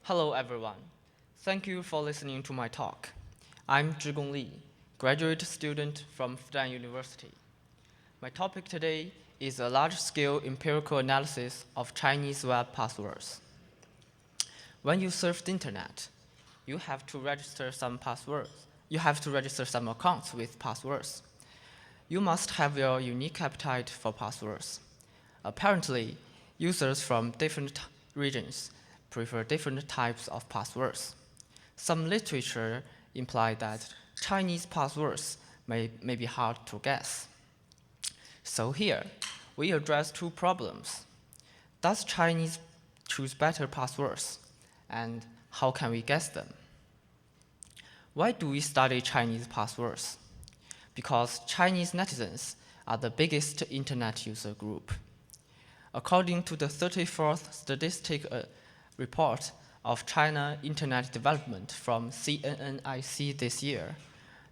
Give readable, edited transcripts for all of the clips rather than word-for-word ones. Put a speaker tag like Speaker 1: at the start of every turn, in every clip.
Speaker 1: Hello, everyone. Thank you for listening to my talk. I'm Zhigong Li, graduate student from Fudan University. My topic today is a large-scale empirical analysis of Chinese web passwords. When you surf the internet, you have to register some passwords. You have to register some accounts with passwords. You must have your unique appetite for passwords. Apparently, users from different regions prefer different types of passwords. Some literature imply that Chinese passwords may be hard to guess. So here, we address two problems. Does Chinese choose better passwords? And how can we guess them? Why do we study Chinese passwords? Because Chinese netizens are the biggest internet user group. According to the 34th statistic report of China Internet Development from CNNIC this year,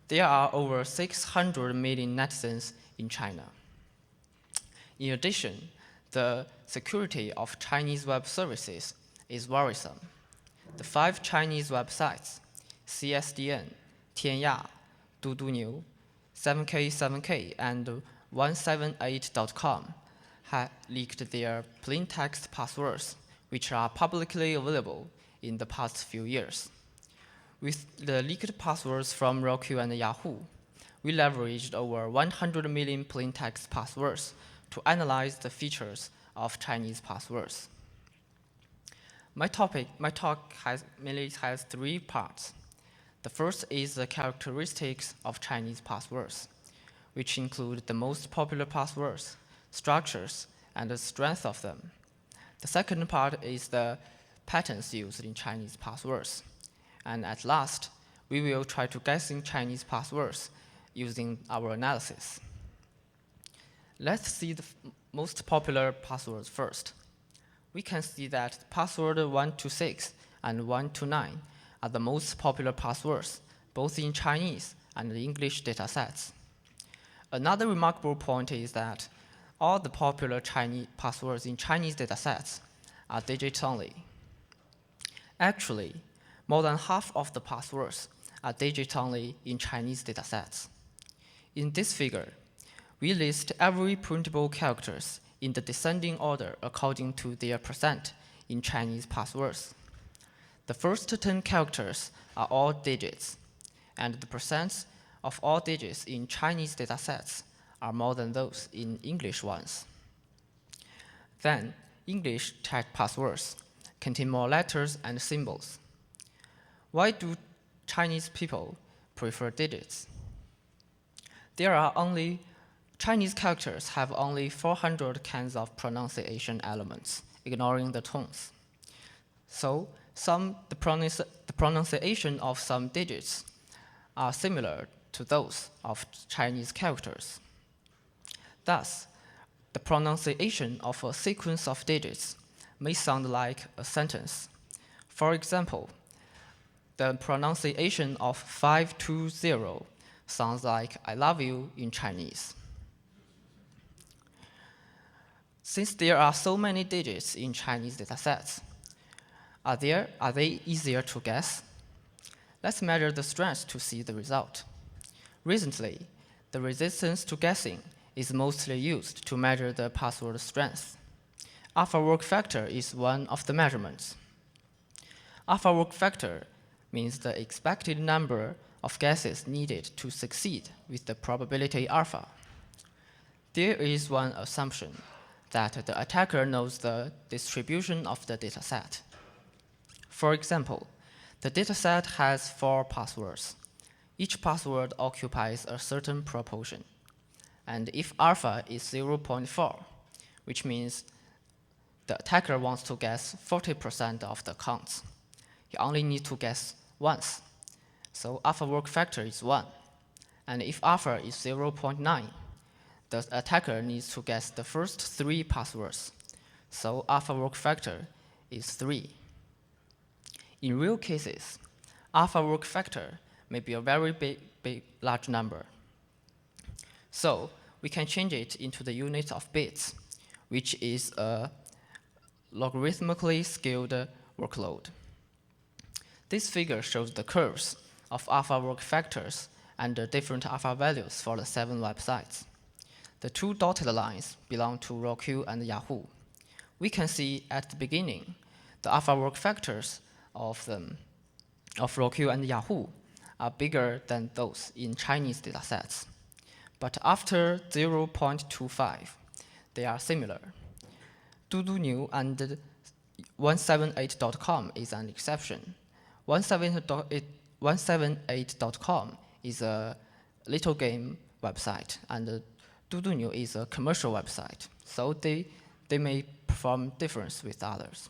Speaker 1: there are over 600 million netizens in China. In addition, the security of Chinese web services is worrisome. The 5 Chinese websites, CSDN, Tianya, Duduniu, 7K7K, and 178.com, have leaked their plain text passwords, which are publicly available in the past few years. With the leaked passwords from Roku and Yahoo, we leveraged over 100 million plain text passwords to analyze the features of Chinese passwords. My talk mainly has 3 parts. The first is the characteristics of Chinese passwords, which include the most popular passwords, structures, and the strength of them. The second part is the patterns used in Chinese passwords. And at last, we will try to guessing Chinese passwords using our analysis. Let's see the most popular passwords first. We can see that password 126 and 129 are the most popular passwords, both in Chinese and English datasets. Another remarkable point is that all the popular Chinese passwords in Chinese datasets are digits only. Actually, more than half of the passwords are digits only in Chinese datasets. In this figure, we list every printable characters in the descending order according to their percent in Chinese passwords. The first 10 characters are all digits, and the percents of all digits in Chinese datasets are more than those in English ones. Then, English type passwords contain more letters and symbols. Why do Chinese people prefer digits? Chinese characters have only 400 kinds of pronunciation elements, ignoring the tones. So, the pronunciation of some digits are similar to those of Chinese characters. Thus, the pronunciation of a sequence of digits may sound like a sentence. For example, the pronunciation of 520 sounds like I love you in Chinese. Since there are so many digits in Chinese datasets, are they easier to guess? Let's measure the strength to see the result. Recently, the resistance to guessing is mostly used to measure the password strength. Alpha work factor is one of the measurements. Alpha work factor means the expected number of guesses needed to succeed with the probability alpha. There is one assumption that the attacker knows the distribution of the dataset. For example, the dataset has 4 passwords. Each password occupies a certain proportion. And if alpha is 0.4, which means the attacker wants to guess 40% of the counts, he only needs to guess once. So alpha work factor is 1. And if alpha is 0.9, the attacker needs to guess the first 3 passwords. So alpha work factor is 3. In real cases, alpha work factor may be a very large number. So we can change it into the unit of bits, which is a logarithmically scaled workload. This figure shows the curves of alpha work factors and the different alpha values for the 7 websites. The 2 dotted lines belong to Roku and Yahoo. We can see at the beginning, the alpha work factors of Roku and Yahoo are bigger than those in Chinese datasets. But after 0.25, they are similar. Dudunew and 178.com is an exception. 178.com is a little game website, and Dudunew is a commercial website, so they may perform difference with others.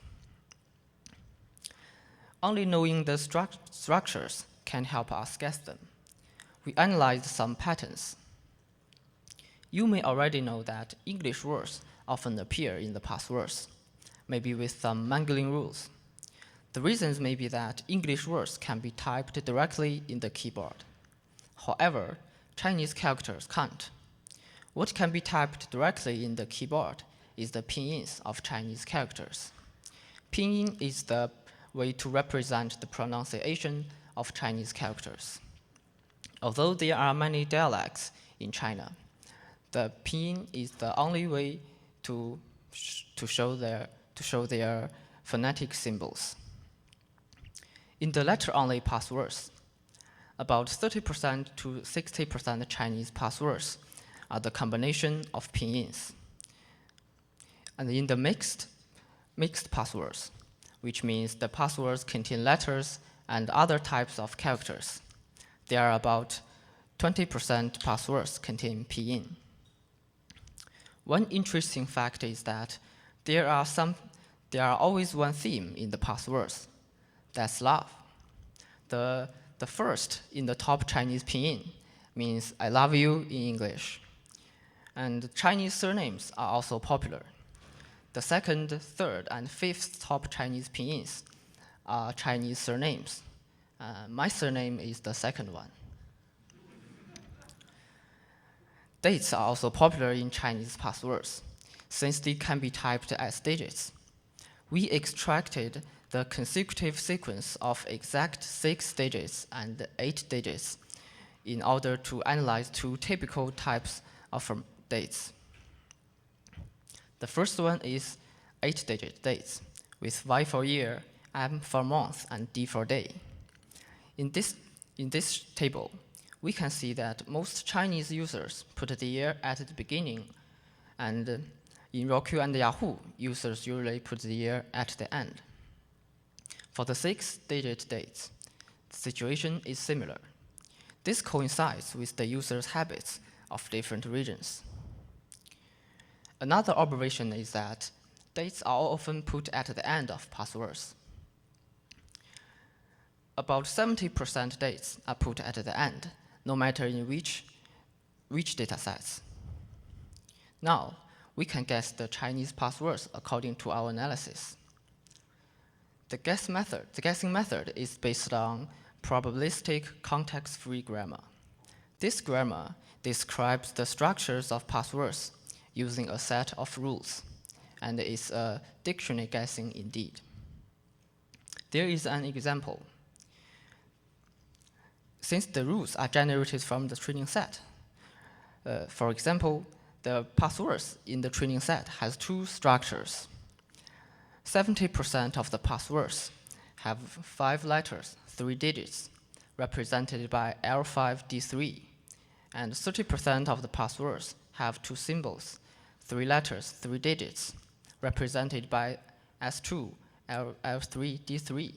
Speaker 1: Only knowing the structures can help us guess them. We analyzed some patterns. You may already know that English words often appear in the passwords, maybe with some mangling rules. The reasons may be that English words can be typed directly in the keyboard. However, Chinese characters can't. What can be typed directly in the keyboard is the pinyin of Chinese characters. Pinyin is the way to represent the pronunciation of Chinese characters. Although there are many dialects in China, the pinyin is the only way to show their phonetic symbols. In the letter-only passwords, about 30% to 60% Chinese passwords are the combination of pinyins. And in the mixed passwords, which means the passwords contain letters and other types of characters, there are about 20% passwords contain pinyin. One interesting fact is that there are always one theme in the passwords. That's love. The first in the top Chinese pinyin means I love you in English. And Chinese surnames are also popular. The second, third, and fifth top Chinese pinyins are Chinese surnames. My surname is the second one. Dates are also popular in Chinese passwords, since they can be typed as digits. We extracted the consecutive sequence of exact 6 digits and 8 digits in order to analyze 2 typical types of dates. The first one is 8-digit dates, with Y for year, M for month, and D for day. In this table, we can see that most Chinese users put the year at the beginning, and in Roku and Yahoo, users usually put the year at the end. For the 6-digit dates, the situation is similar. This coincides with the user's habits of different regions. Another observation is that dates are often put at the end of passwords. About 70% dates are put at the end, no matter in which datasets. Now, we can guess the Chinese passwords according to our analysis. The guessing method is based on probabilistic context-free grammar. This grammar describes the structures of passwords using a set of rules, and is a dictionary guessing indeed. There is an example. Since the rules are generated from the training set, for example, the passwords in the training set has 2 structures. 70% of the passwords have 5 letters, 3 digits, represented by L5D3, and 30% of the passwords have 2 symbols, 3 letters, 3 digits, represented by S2, L3D3.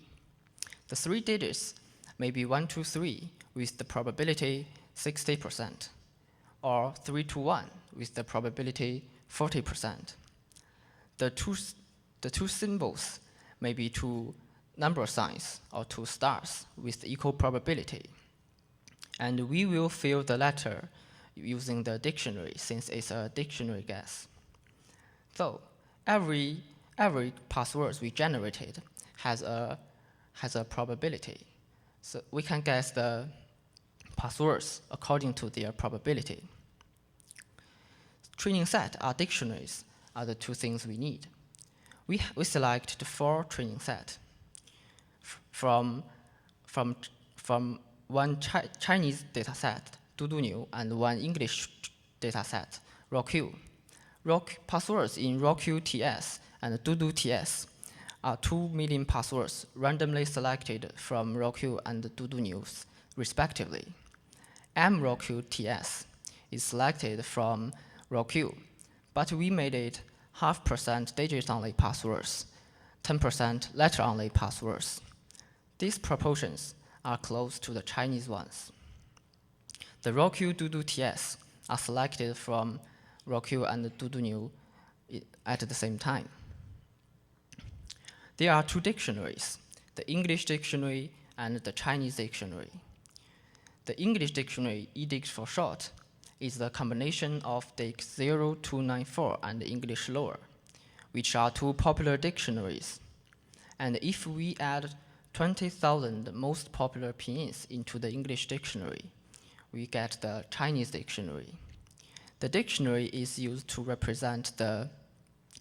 Speaker 1: The 3 digits may be 123 with the probability 60%, or 321 with the probability 40%. The two symbols may be 2 number signs or 2 stars with equal probability. And we will fill the letter using the dictionary, since it's a dictionary guess. So every password we generated has a probability. So we can guess the passwords according to their probability. Training set or dictionaries are the 2 things we need. We select the 4 training set from from one Chinese dataset, dudu, and one English dataset, ROQ. Passwords in ROQ TS and dudu TS are 2 million passwords randomly selected from ROQ and dudu, respectively. MROQ TS is selected from ROQ, but we made it 0.5% digit-only passwords, 10% letter-only passwords. These proportions are close to the Chinese ones. The ROQ dudu TS are selected from ROQ and dudu at the same time. There are 2 dictionaries, the English dictionary and the Chinese dictionary. The English dictionary, EDIC for short, is the combination of DIC 0294 and English Lower, which are 2 popular dictionaries. And if we add 20,000 most popular pinyin into the English dictionary, we get the Chinese dictionary. The dictionary is used to represent the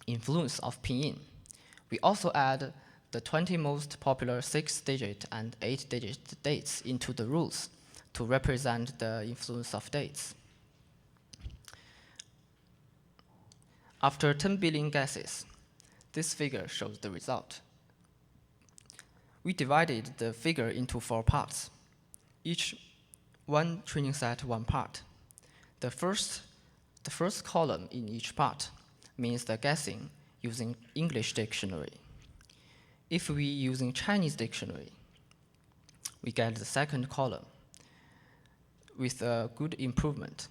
Speaker 1: influence of pinyin. We also add the 20 most popular 6-digit and 8-digit dates into the rules to represent the influence of dates. After 10 billion guesses, this figure shows the result. We divided the figure into 4 parts, each one training set 1 part. The first column in each part means the guessing using English dictionary. If we using Chinese dictionary, we get the second column with a good improvement.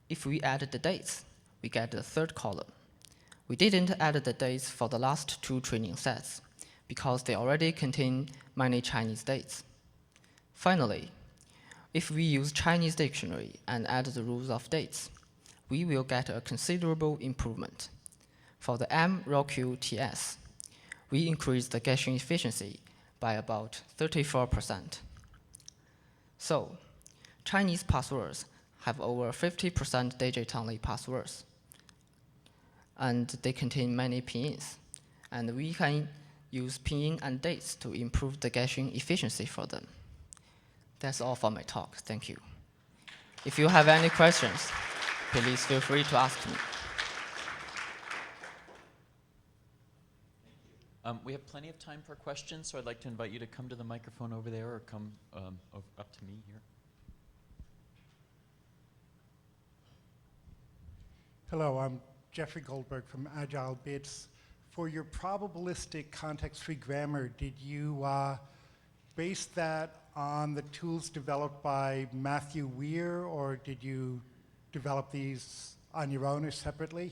Speaker 1: If we add the dates, we get the third column. We didn't add the dates for the last 2 training sets because they already contain many Chinese dates. Finally, if we use Chinese dictionary and add the rules of dates, we will get a considerable improvement. For the MROQ TS, we increased the guessing efficiency by about 34%. So, Chinese passwords have over 50% digit-only passwords, and they contain many pinyins, and we can use pinyin and dates to improve the guessing efficiency for them. That's all for my talk. Thank you. If you have any questions, please feel free to ask me.
Speaker 2: We have plenty of time for questions, so I'd like to invite you to come to the microphone over there or come up to me here.
Speaker 3: Hello, I'm Jeffrey Goldberg from Agile Bits. For your probabilistic context-free grammar, did you base that on the tools developed by Matthew Weir, or did you develop these on your own or separately?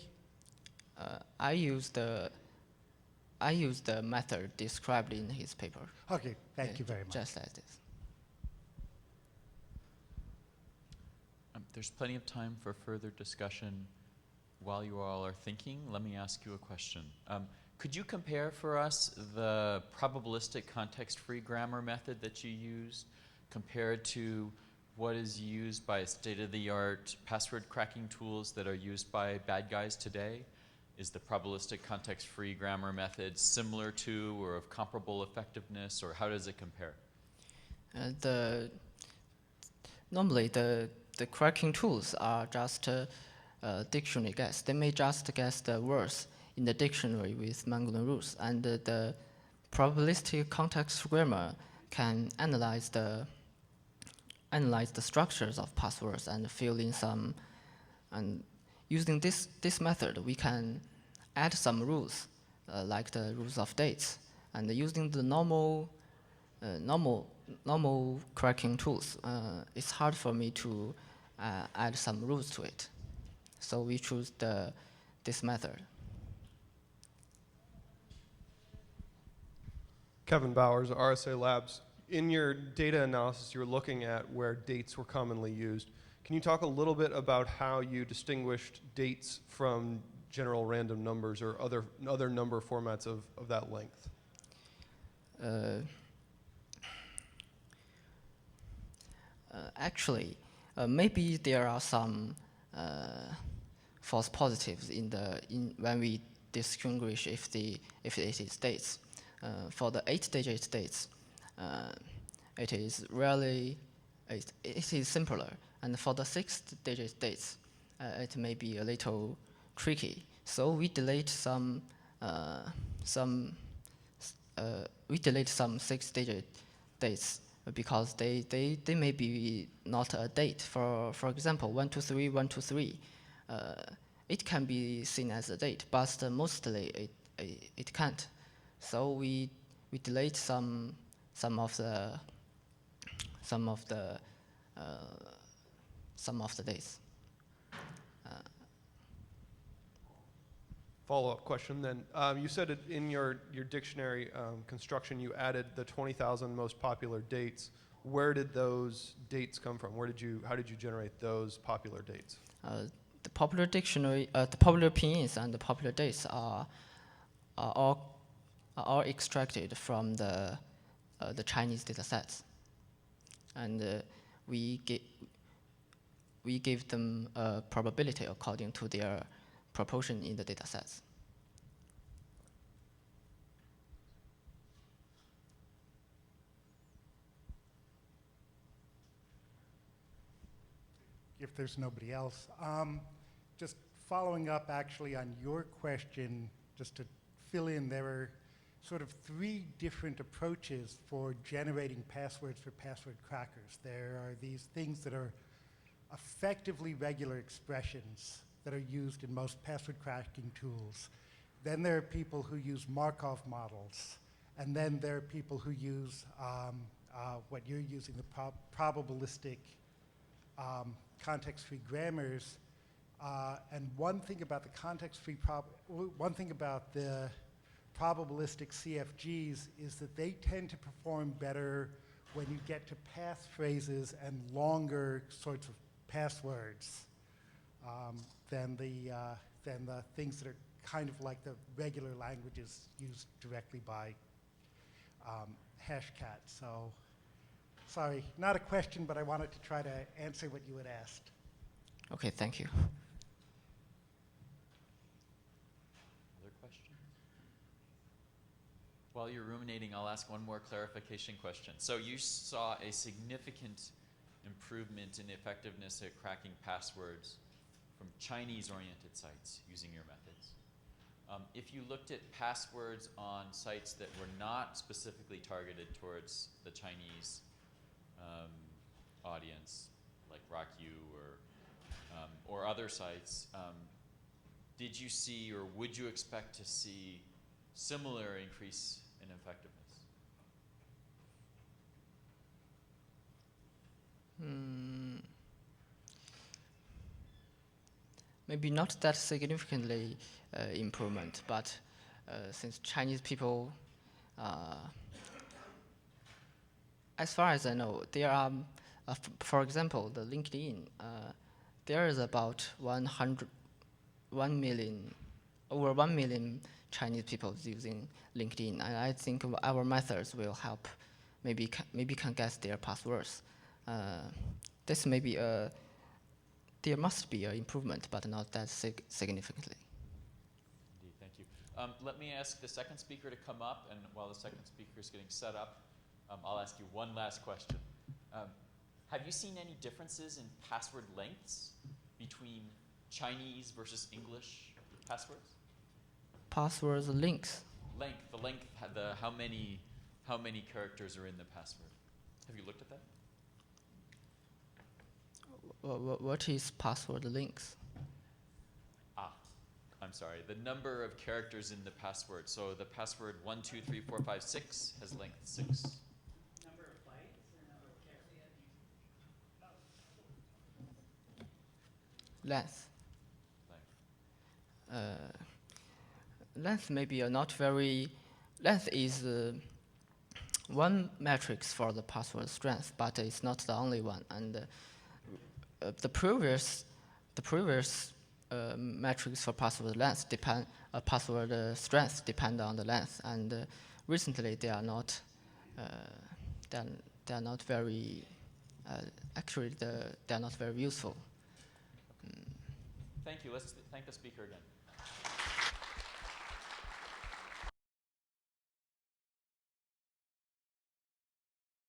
Speaker 1: I used the method described in his paper.
Speaker 3: Okay, thank you very much.
Speaker 1: Just like this.
Speaker 2: There's plenty of time for further discussion. While you all are thinking, let me ask you a question. Could you compare for us the probabilistic context-free grammar method that you used compared to what is used by state-of-the-art password cracking tools that are used by bad guys today? Is the probabilistic context-free grammar method similar to or of comparable effectiveness, or how does it compare?
Speaker 1: Normally the cracking tools are just dictionary guess. They may just guess the words in the dictionary with Mangolan rules, and the probabilistic context grammar can analyze the structures of passwords and fill in some. And using this method, we can add some rules, like the rules of dates, and using the normal cracking tools, it's hard for me to add some rules to it. So we choose this method.
Speaker 4: Kevin Bowers, RSA Labs. In your data analysis, you were looking at where dates were commonly used. Can you talk a little bit about how you distinguished dates from general random numbers or other number formats of that length?
Speaker 1: Actually, maybe there are some false positives when we distinguish if it is dates. For the 8-digit dates, it is really, it is simpler. And for the 6-digit dates, it may be a little tricky. So we delete some 6-digit dates because they may be not a date. For example, 123, 123, it can be seen as a date, but mostly it can't. So we delete some of the dates.
Speaker 4: Follow-up question then. You said it in your dictionary construction you added the 20,000 most popular dates. Where did those dates come from? How did you generate those popular dates?
Speaker 1: The popular dictionary, the popular pinyin and the popular dates are all extracted from the Chinese datasets, and we give them a probability according to their proportion in the datasets.
Speaker 3: If there's nobody else, just following up actually on your question, just to fill in, there are sort of 3 different approaches for generating passwords for password crackers. There are these things that are effectively regular expressions that are used in most password cracking tools. Then there are people who use Markov models. And then there are people who use what you're using, the probabilistic context-free grammars. And one thing about the probabilistic CFGs is that they tend to perform better when you get to passphrases and longer sorts of passwords than the things that are kind of like the regular languages used directly by Hashcat. So, sorry, not a question, but I wanted to try to answer what you had asked.
Speaker 1: Okay, thank you.
Speaker 2: Other questions? While you're ruminating, I'll ask one more clarification question. So you saw a significant improvement in the effectiveness at cracking passwords from Chinese-oriented sites using your methods. If you looked at passwords on sites that were not specifically targeted towards the Chinese audience, like RockU or other sites, did you see or would you expect to see similar increase in effectiveness?
Speaker 1: Maybe not that significantly improvement, but since Chinese people, as far as I know, there are, for example, the LinkedIn, there is about 1 million, over 1 million Chinese people using LinkedIn, and I think our methods will help. Maybe can guess their passwords. This may be there must be an improvement, but not that significantly.
Speaker 2: Indeed, thank you. Let me ask the second speaker to come up, and while the second speaker is getting set up, I'll ask you one last question. Have you seen any differences in password lengths between Chinese versus English passwords?
Speaker 1: Passwords links.
Speaker 2: How many characters are in the password? Have you looked at that?
Speaker 1: What is password links?
Speaker 2: I'm sorry. The number of characters in the password. So the password 1, 2, 3, 4, 5, 6 has length 6.
Speaker 1: Number of bytes or number of characters? Length. Length may be not very. Length is one matrix for the password strength, but it's not the only one. And the previous metrics for password length password strength depend on the length, and recently they are not very actually they are not very useful.
Speaker 2: Thank you. Let's thank the speaker again.